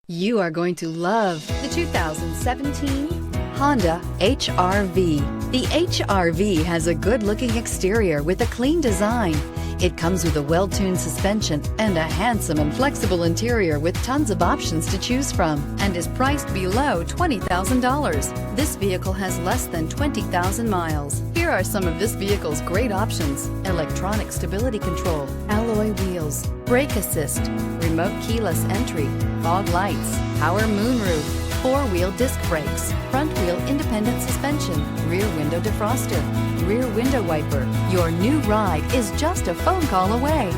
You are going to love the 2017 Honda HR-V. The HR-V has a good-looking exterior with a clean design. It comes with a well-tuned suspension and a handsome and flexible interior with tons of options to choose from and is priced below $20,000. This vehicle has less than 20,000 miles. Here are some of this vehicle's great options: electronic stability control, alloy wheels, brake assist, remote keyless entry, fog lights, power moonroof, four-wheel disc brakes, front-wheel independent suspension, rear window defroster, rear window wiper. Your new ride is just a phone call away.